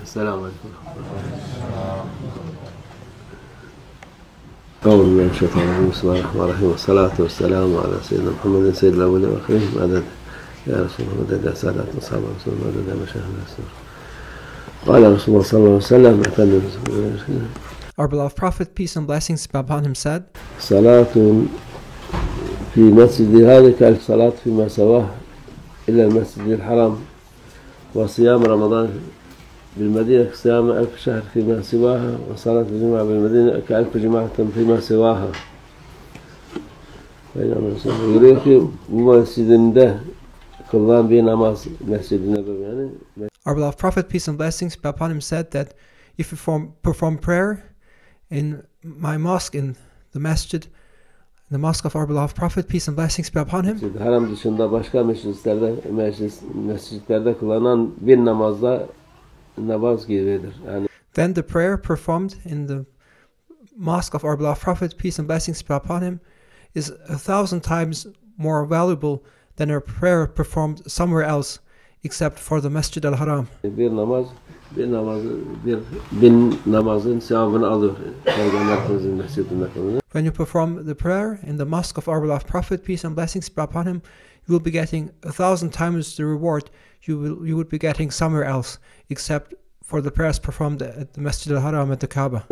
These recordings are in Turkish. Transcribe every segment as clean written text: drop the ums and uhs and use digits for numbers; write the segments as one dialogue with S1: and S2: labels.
S1: Esselamu Aleyküm. أعوذ بالله من الشيطان الرجيم بسم الله الرحمن الرحيم والصلاة والسلام على سيدنا محمد سيد الأولين والآخرين مدد يا رسول الله مدد يا سادة أصحاب رسول الله مدد يا مشايخ الأسرار قال رسول الله صلى الله عليه وسلم
S2: Our beloved Prophet, peace and blessings be upon him, said,
S1: صلاة في مسجد هذا كألف صلاة فيما سواه إلى المسجد الحرام وصيام رمضان بالمدينة كصيام 1000 شهر فيما سواها وصلاة الجمعة بالمدينة ك1000 جمعة فيما سواها. Buyuruyor ki bu mescidinde kılınan bir namaz Mescid-i Nebawi yani.
S2: Our beloved Prophet, peace and blessings be upon him, said that if you perform prayer in my mosque, in the masjid, the mosque of our beloved Prophet, peace and blessings be upon him,
S1: Mescid-i Haram dışında başka mescitlerde kılınan bir namazda namaz gibidir. Yani
S2: then the prayer performed in the mosque of our beloved Prophet, peace and blessings be upon him, is 1,000 times more valuable than a prayer performed somewhere else except for the Masjid al-Haram.
S1: bir bin namazın sevabını alıyor. Peygamber Efendimiz'in mescidinde kılınan.
S2: When you perform the prayer in the mosque of our beloved Prophet, peace and blessings be upon him, you will be getting 1,000 times the reward you would be getting somewhere else except for the prayers performed at the Masjid al-Haram at the Kaaba.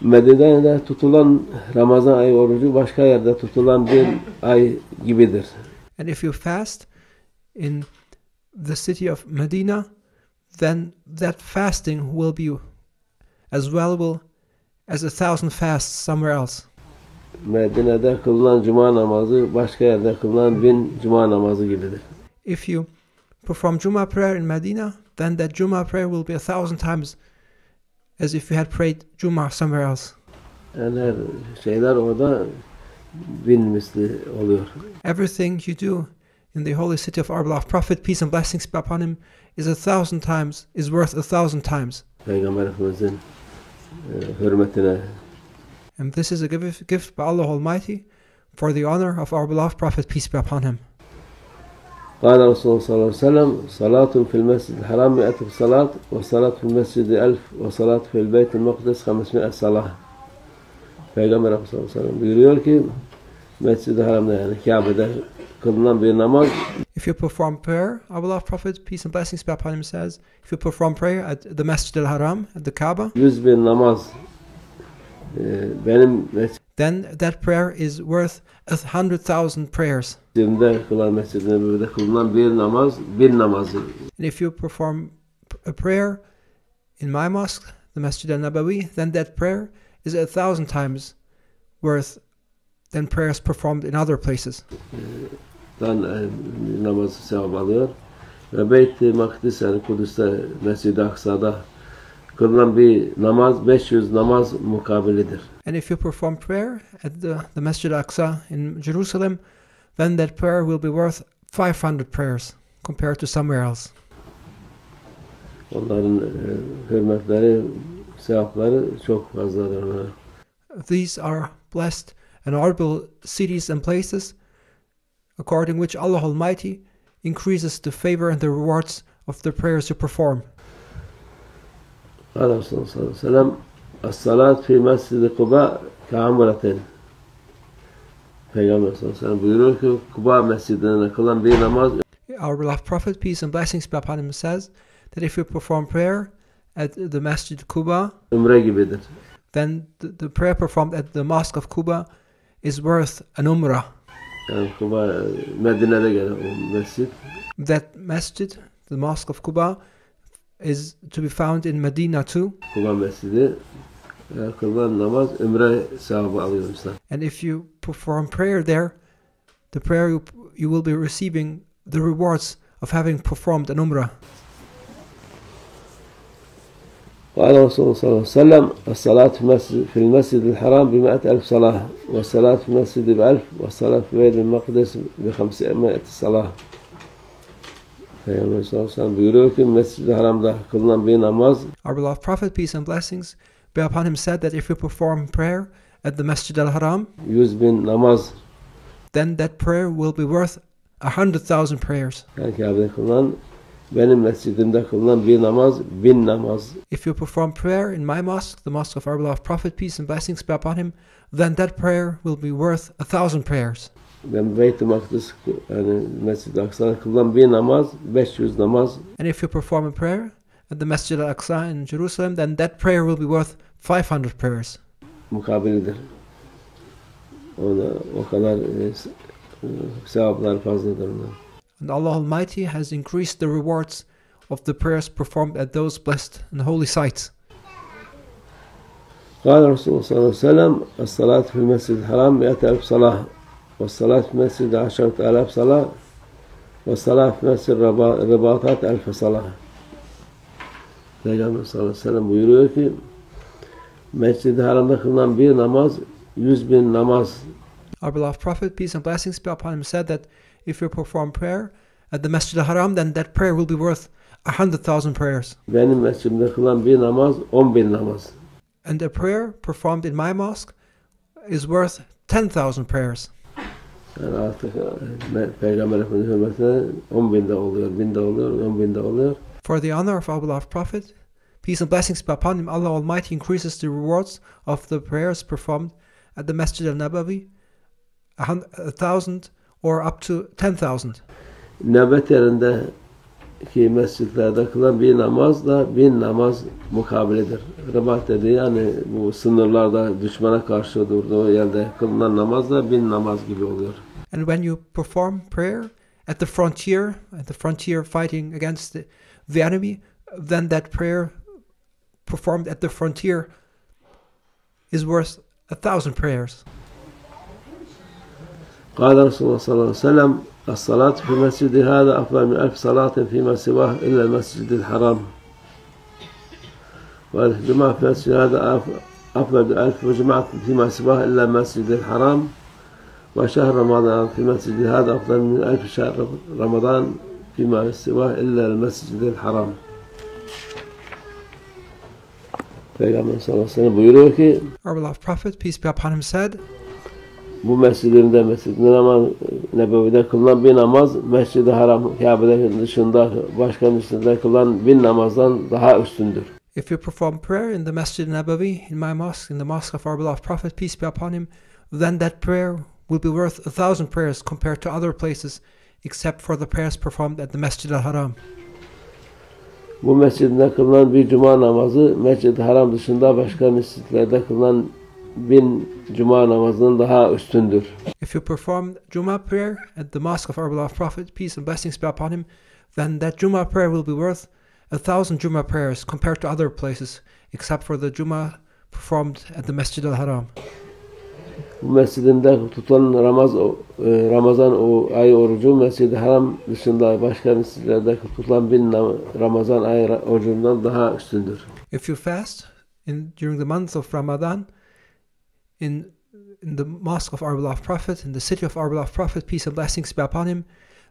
S1: Medine'de tutulan Ramazan ayı orucu başka yerde tutulan bir ay gibidir.
S2: And if you fast in the city of Medina, then that fasting will be as valuable as 1,000 fasts somewhere else.
S1: Medine'de kılınan cuma namazı başka yerde kılınan 1000 cuma namazı gibidir.
S2: If you perform Jummah prayer in Medina, then that Jummah prayer will be 1,000 times as if you had prayed Jummah somewhere else.
S1: Yani her şeyler orada 1000 misli oluyor.
S2: Everything you do in the holy city of our beloved Prophet, peace and blessings be upon him, is 1,000 times, is worth 1,000 times.
S1: Peygamber Efendimiz'in hürmetine.
S2: And this is a gift by Allah Almighty for the honor of our beloved Prophet, peace be upon him.
S1: قال رسول الله صلى الله عليه وسلم صلاة في المسجد الحرام 100 صلاة وصلاة في المسجد 1000 وصلاة في البيت المقدس 500 صلاة. Peygamber Efendimiz sallallahu aleyhi ve sellem buyuruyor ki Mescid-i Haram'da yani Kabe'de kılınan bir namaz.
S2: If you perform prayer, our beloved Prophet, peace and blessings be upon him, says, if you perform prayer at the Masjid al-Haram, at the Kaaba,
S1: 100.000 namaz benim
S2: then that prayer is worth 100,000 prayers.
S1: mescidimde kılınan Mescid-i Nebavi'de kılınan bir namaz, bir namazı.
S2: And if you perform a prayer in my mosque, the Masjid al-Nabawi, then that prayer is 1,000 times worth than prayers performed in other places.
S1: Namazı sevap alıyor. Ve Beyt-i Makdis yani Kudüs'te Mescid-i Aksa'da kılınan bir namaz 500 namaz mukabilidir.
S2: And if you perform prayer at the Masjid al-Aqsa in Jerusalem, then that prayer will be worth 500 prayers compared to somewhere else.
S1: Onların hürmetleri, sevapları çok fazladır.
S2: These are blessed and honorable cities and places, according which Allah Almighty increases the favor and the rewards of the prayers you perform.
S1: قال رسول الله صلى الله عليه وسلم الصلاة في مسجد قباء كعمرة. Peygamber sallallahu aleyhi ve sellem buyuruyor ki Kuba mescidinde kılan bir namaz.
S2: Our beloved Prophet, peace and blessings be upon him, says that if you perform prayer at the Masjid Quba,
S1: Umre gibidir.
S2: then the prayer performed at the Mosque of Quba is worth an umrah.
S1: Yani Kuba Medine'de gelen o mescid.
S2: That masjid, the Mosque of Quba, is to be found in Medina too.
S1: Kuba mescidi kılınan namaz umre sevabı alıyormuşlar.
S2: And if you perform prayer there, the prayer you will be receiving the rewards of having performed an umrah.
S1: قال رسول الله صلى الله عليه وسلم الصلاة في المسجد الحرام ب100,000 صلاة والصلاة في المسجد ب1000 والصلاة في بيت المقدس ب500 صلاة. Peygamber sallallahu aleyhi ve sellem buyuruyor ki Mescid-i Haram'da kılınan bir namaz.
S2: Our beloved Prophet, peace and blessings be upon him, said that if you perform prayer at the Masjid al-Haram,
S1: 100.000 namaz,
S2: then that prayer will be worth 100,000 prayers.
S1: yani Kabe'de kılınan benim mescidimde kılınan bir namaz 1000 namaz.
S2: If you perform prayer in my mosque, the mosque of our beloved Prophet, peace and blessings be upon him, then that prayer will be worth 1,000 prayers.
S1: Ben Beyt-i Makdis yani Mescid-i Aksa'da kılınan bir namaz 500 namaz.
S2: And if you perform a prayer at the Masjid al-Aqsa in Jerusalem, then that prayer will be worth 500 prayers.
S1: Mukabilidir. O kadar sevaplar fazladır.
S2: And Allah Almighty has increased the rewards of the prayers performed at those blessed and holy sites.
S1: قال رسول صلى الله عليه وسلم الصلاة في المسجد الحرام 100,000 صلاة والصلاة في المسجد 10,000 صلاة والصلاة في مسجد الرباطات 1000 صلاة. Peygamber sallallahu aleyhi ve sellem buyuruyor ki Mescid-i Haram'da kılınan bir namaz 100.000 namaz.
S2: Our beloved Prophet, peace and blessings be upon him, said that if you perform prayer at the Masjid al-Haram, then that prayer will be worth 100,000 prayers.
S1: Benim mescidimde kılınan bir namaz 10.000 namaz.
S2: And a prayer performed in my mosque is worth 10,000 prayers.
S1: Yani artık Peygamber Efendimiz hürmetine 10.000'de oluyor, 1000'de oluyor, 10.000'de oluyor.
S2: For the honor of our beloved Prophet, peace and blessings be upon him, Allah Almighty increases the rewards of the prayers performed at the Masjid al-Nabawi 1,000 or up to 10,000.
S1: Nöbet yerindeki mescitlerde kılan bir namaz da 1000 namaz mukabilidir. Ribat dediği yani bu sınırlarda düşmana karşı durduğu yerde kılınan namaz da 1000 namaz gibi oluyor.
S2: And when you perform prayer at the frontier fighting against the enemy, then that prayer performed at the frontier is worth 1,000 prayers.
S1: قال رسول الله صلى الله عليه وسلم الصلاة في مسجد هذا أفضل من 1000 صلاة فيما سواه إلا المسجد الحرام والجماعة في مسجد هذا أفضل من 1000 وجماعة فيما سواه إلا المسجد الحرام وشهر رمضان في مسجد هذا أفضل من 1000 شهر رمضان فيما سواه إلا المسجد الحرام. Peygamber sallallahu aleyhi ve sellem buyuruyor ki
S2: Our beloved Prophet, peace be upon him, said,
S1: bu mescidimde, Mescid-i Nebevi'de kılınan bir namaz, Mescid-i Haram, Kabe'nin dışında başka mescidde kılınan 1000 namazdan daha üstündür.
S2: if you perform prayer in the Masjid al-Nabawi, in my mosque, in the mosque of our beloved Prophet, peace be upon him, then that prayer will be worth 1,000 prayers compared to other places, except for the prayers performed at the Masjid al-Haram.
S1: Bu mescidinde kılınan bir cuma namazı, Mescid-i Haram dışında başka mescitlerde kılınan 1000 cuma namazından daha üstündür.
S2: If you perform Jummah prayer at the mosque of our beloved Prophet, peace and blessings be upon him, then that Jummah prayer will be worth 1,000 Jummah prayers compared to other places, except for the Jummah performed at the Masjid al-Haram.
S1: Bu mescidinde tutulan Ramazan ayı orucu, Mescid-i Haram dışında başka mescitlerde tutulan 1000 Ramazan ayı orucundan daha üstündür.
S2: If you fast during the month of Ramadan in the mosque of our beloved Prophet, in the city of our beloved Prophet, peace and blessings be upon him,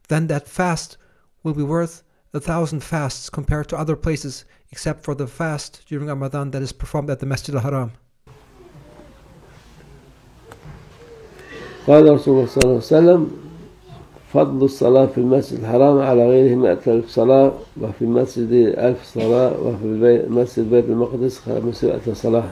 S2: then that fast will be worth 1,000 fasts compared to other places, except for the fast during Ramadan that is performed at the Masjid al-Haram.
S1: قال رسول الله صلى الله عليه وسلم فضل الصلاة في المسجد الحرام على غيره 100,000 صلاة وفي المسجد 1000 صلاة وفي مسجد بيت المقدس 500 صلاة.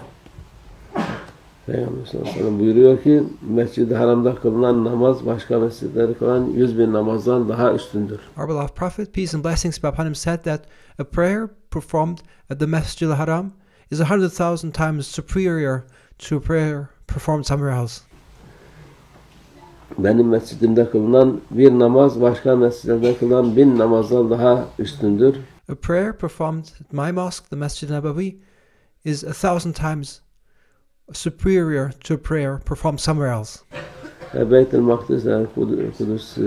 S1: Peygamber sallallahu aleyhi ve sellem buyuruyor ki Mescid-i Haram'da kılınan namaz başka mescitlerde kılınan 100.000 namazdan daha üstündür.
S2: Our beloved Prophet, peace and blessings be upon him, said that a prayer performed at the Masjid al-Haram is 100,000 times superior to a prayer performed somewhere else.
S1: Benim mescidimde kılınan bir namaz başka mescitlerde kılınan 1000 namazdan daha üstündür.
S2: A prayer performed at my mosque, the Masjid al-Nabawi, is 1,000 times superior to a prayer performed somewhere else.
S1: Beyt-i Makdis yani Kudüs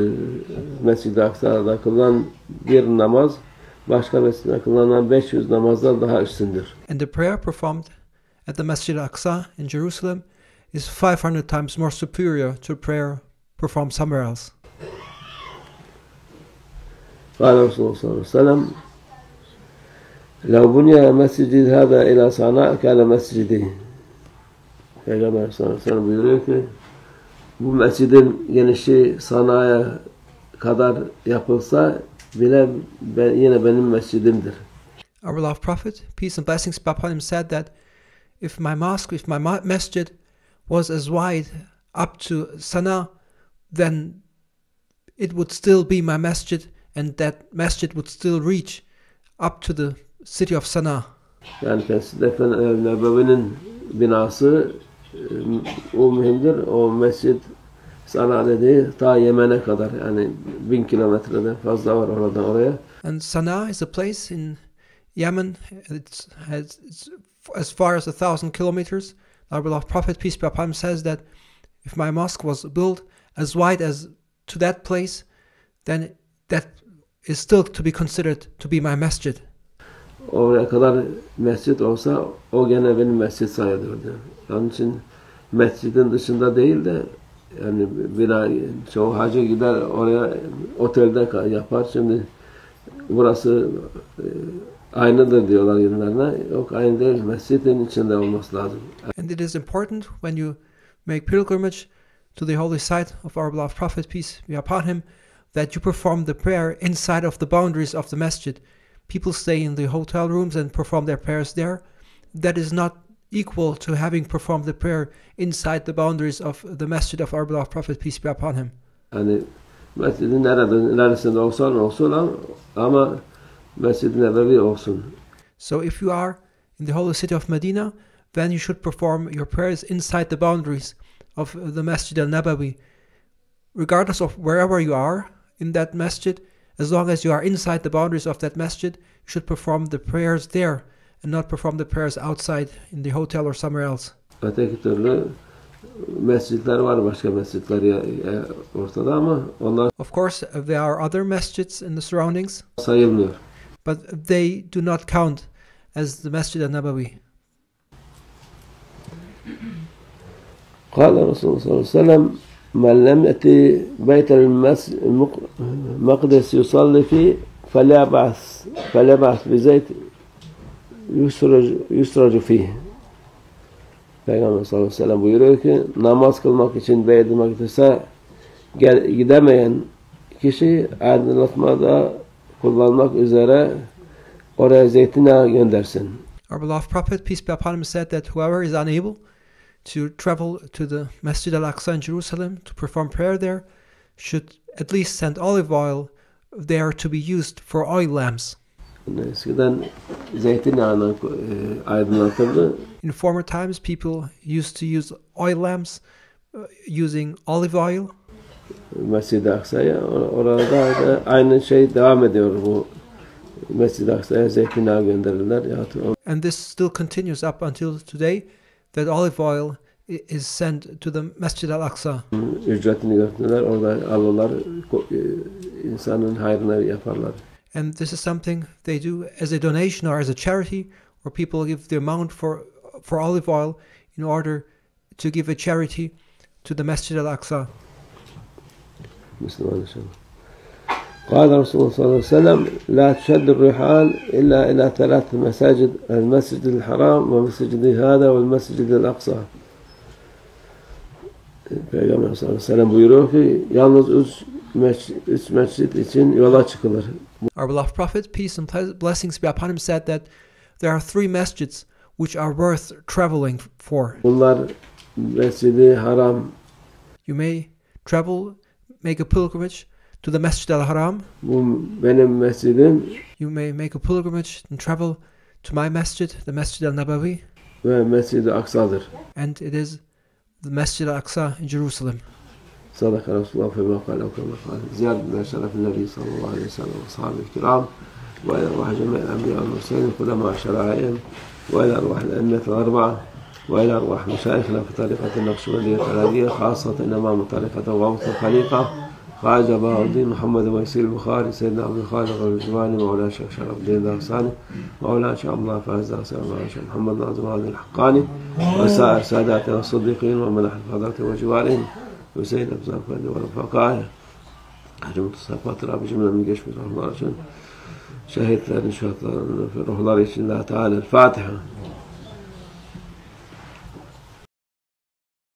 S1: Mescid-i Aksa'da kılınan bir namaz başka mescidde kılınan 500 namazdan daha üstündür.
S2: And the prayer performed at the Masjid al-Aqsa in Jerusalem is 500 times more superior to a prayer performed somewhere else.
S1: قال رسول الله صلى الله عليه وسلم لو بني مسجد هذا إلى صنعاء كان مسجدي. Peygamber sallallahu aleyhi ve sellem buyuruyor ki bu mescidin genişliği Sana'ya kadar yapılsa bile yine benim mescidimdir.
S2: Our beloved Prophet, peace and blessings be upon him, said that if my mosque, if my masjid was as wide up to Sana'a, then it would still be my masjid, and that masjid would still reach up to the city of Sana'a.
S1: Yani Mescid al-Nabawi'nin binası o mühimdir. O mescid Sana dediği ta Yemen'e kadar, yani 1000 kilometreden fazla var oradan oraya.
S2: And Sana'a is a place in Yemen. It's as far as 1,000 kilometers. Our beloved Prophet, peace be upon him, says that if my mosque was built as wide as to that place, then that is still to be considered to be my masjid.
S1: Oraya kadar mescit olsa o gene benim mescid sayılırdı. Onun için mescidin dışında değil de yani çoğu hacı gider oraya otelde yapar. Şimdi burası aynıdır diyorlar yerlerine. Yok, aynı değil. Mescidin içinde olması lazım.
S2: And it is important when you make pilgrimage to the holy site of our beloved Prophet, peace be upon him, that you perform the prayer inside of the boundaries of the masjid. People stay in the hotel rooms and perform their prayers there. That is not equal to having performed the prayer inside the boundaries of the masjid of our beloved Prophet, peace be upon him.
S1: Yani mescidin neresinde olsun ama Mescid-i Nebevi olsun.
S2: So if you are in the holy city of Medina, then you should perform your prayers inside the boundaries of the Masjid al-Nabawi. Regardless of wherever you are in that masjid, as long as you are inside the boundaries of that masjid, you should perform the prayers there and not perform the prayers outside in the hotel or somewhere else.
S1: Öteki türlü mescitler var, başka mescitler ortada ama onlar
S2: Of course, there are other masjids in the surroundings,
S1: sayılmıyor.
S2: but they do not count as the Masjid al-Nabawi.
S1: قال رسول الله صلى الله عليه وسلم من لم يأتي بيت المقدس يصلي فيه فليبعث بزيت يسرج فيه. Peygamber sallallahu aleyhi ve sellem buyuruyor ki namaz kılmak için Beyt-i Makdis'e gidemeyen kişi aydınlatmada kullanmak üzere oraya zeytinyağı göndersin.
S2: Our beloved Prophet, peace be upon him, said that whoever is unable to travel to the Masjid al-Aqsa in Jerusalem to perform prayer there should at least send olive oil there to be used for oil lamps.
S1: Eskiden zeytinyağını aydınlatırdı.
S2: In former times, people used to use oil lamps using olive oil.
S1: Mescid-i Aksa'ya orada da aynı şey devam ediyor, bu Mescid-i Aksa'ya zeytinyağı gönderirler.
S2: And this still continues up until today, that olive oil is sent to the Masjid al-Aqsa.
S1: Ücretini götürürler, orada alırlar, insanın hayrına yaparlar.
S2: And this is something they do as a donation or as a charity, where people give the amount for olive oil in order to give a charity to the Masjid al-Aqsa.
S1: Müslüman inşallah. قال رسول الله صلى الله عليه وسلم لا تشد الرحال إلا إلى 3 مساجد المسجد الحرام ومسجد هذا والمسجد الأقصى. Peygamber sallallahu aleyhi ve sellem buyuruyor ki yalnız üç mescid için yola çıkılır.
S2: Our beloved Prophet, peace and blessings be upon him, said that there are 3 masjids which are worth traveling for.
S1: Bunlar Mescid-i Haram.
S2: You may travel, make a pilgrimage to the Masjid al-Haram.
S1: Bu benim mescidim.
S2: You may make a pilgrimage and travel to my masjid, the Masjid al-Nabawi.
S1: Ve Mescid-i Aksa'dır.
S2: And it is the Masjid al-Aqsa in Jerusalem.
S1: صدق رسول الله فيما قال وكما قال زيادة شرف النبي صلى الله عليه وسلم وأصحابه الكرام وإلى أرواح جميع الأنبياء والمرسلين القدماء شرائعهم وإلى أرواح الأئمة الأربعة وإلى أرواح مشايخنا في طريقة النقشبندية الحلالية خاصة إمام طريقة وغوث الخليقة خواجة بهاء الدين محمد ويسير البخاري سيدنا عبد الخالق الجواني مولانا الشيخ شرف الدين دارساني مولانا شيخ الله فاز دارساني مولانا شيخ محمد ناظم هذا الحقاني وسائر ساداتنا الصديقين ومنح الفضلة وجوارهم وسيد أبزار فادي ورفقائه حجم التصافات رابي جملة من قشف الله عشان شهدت أن شهدت في روح الله الله تعالى الفاتحة.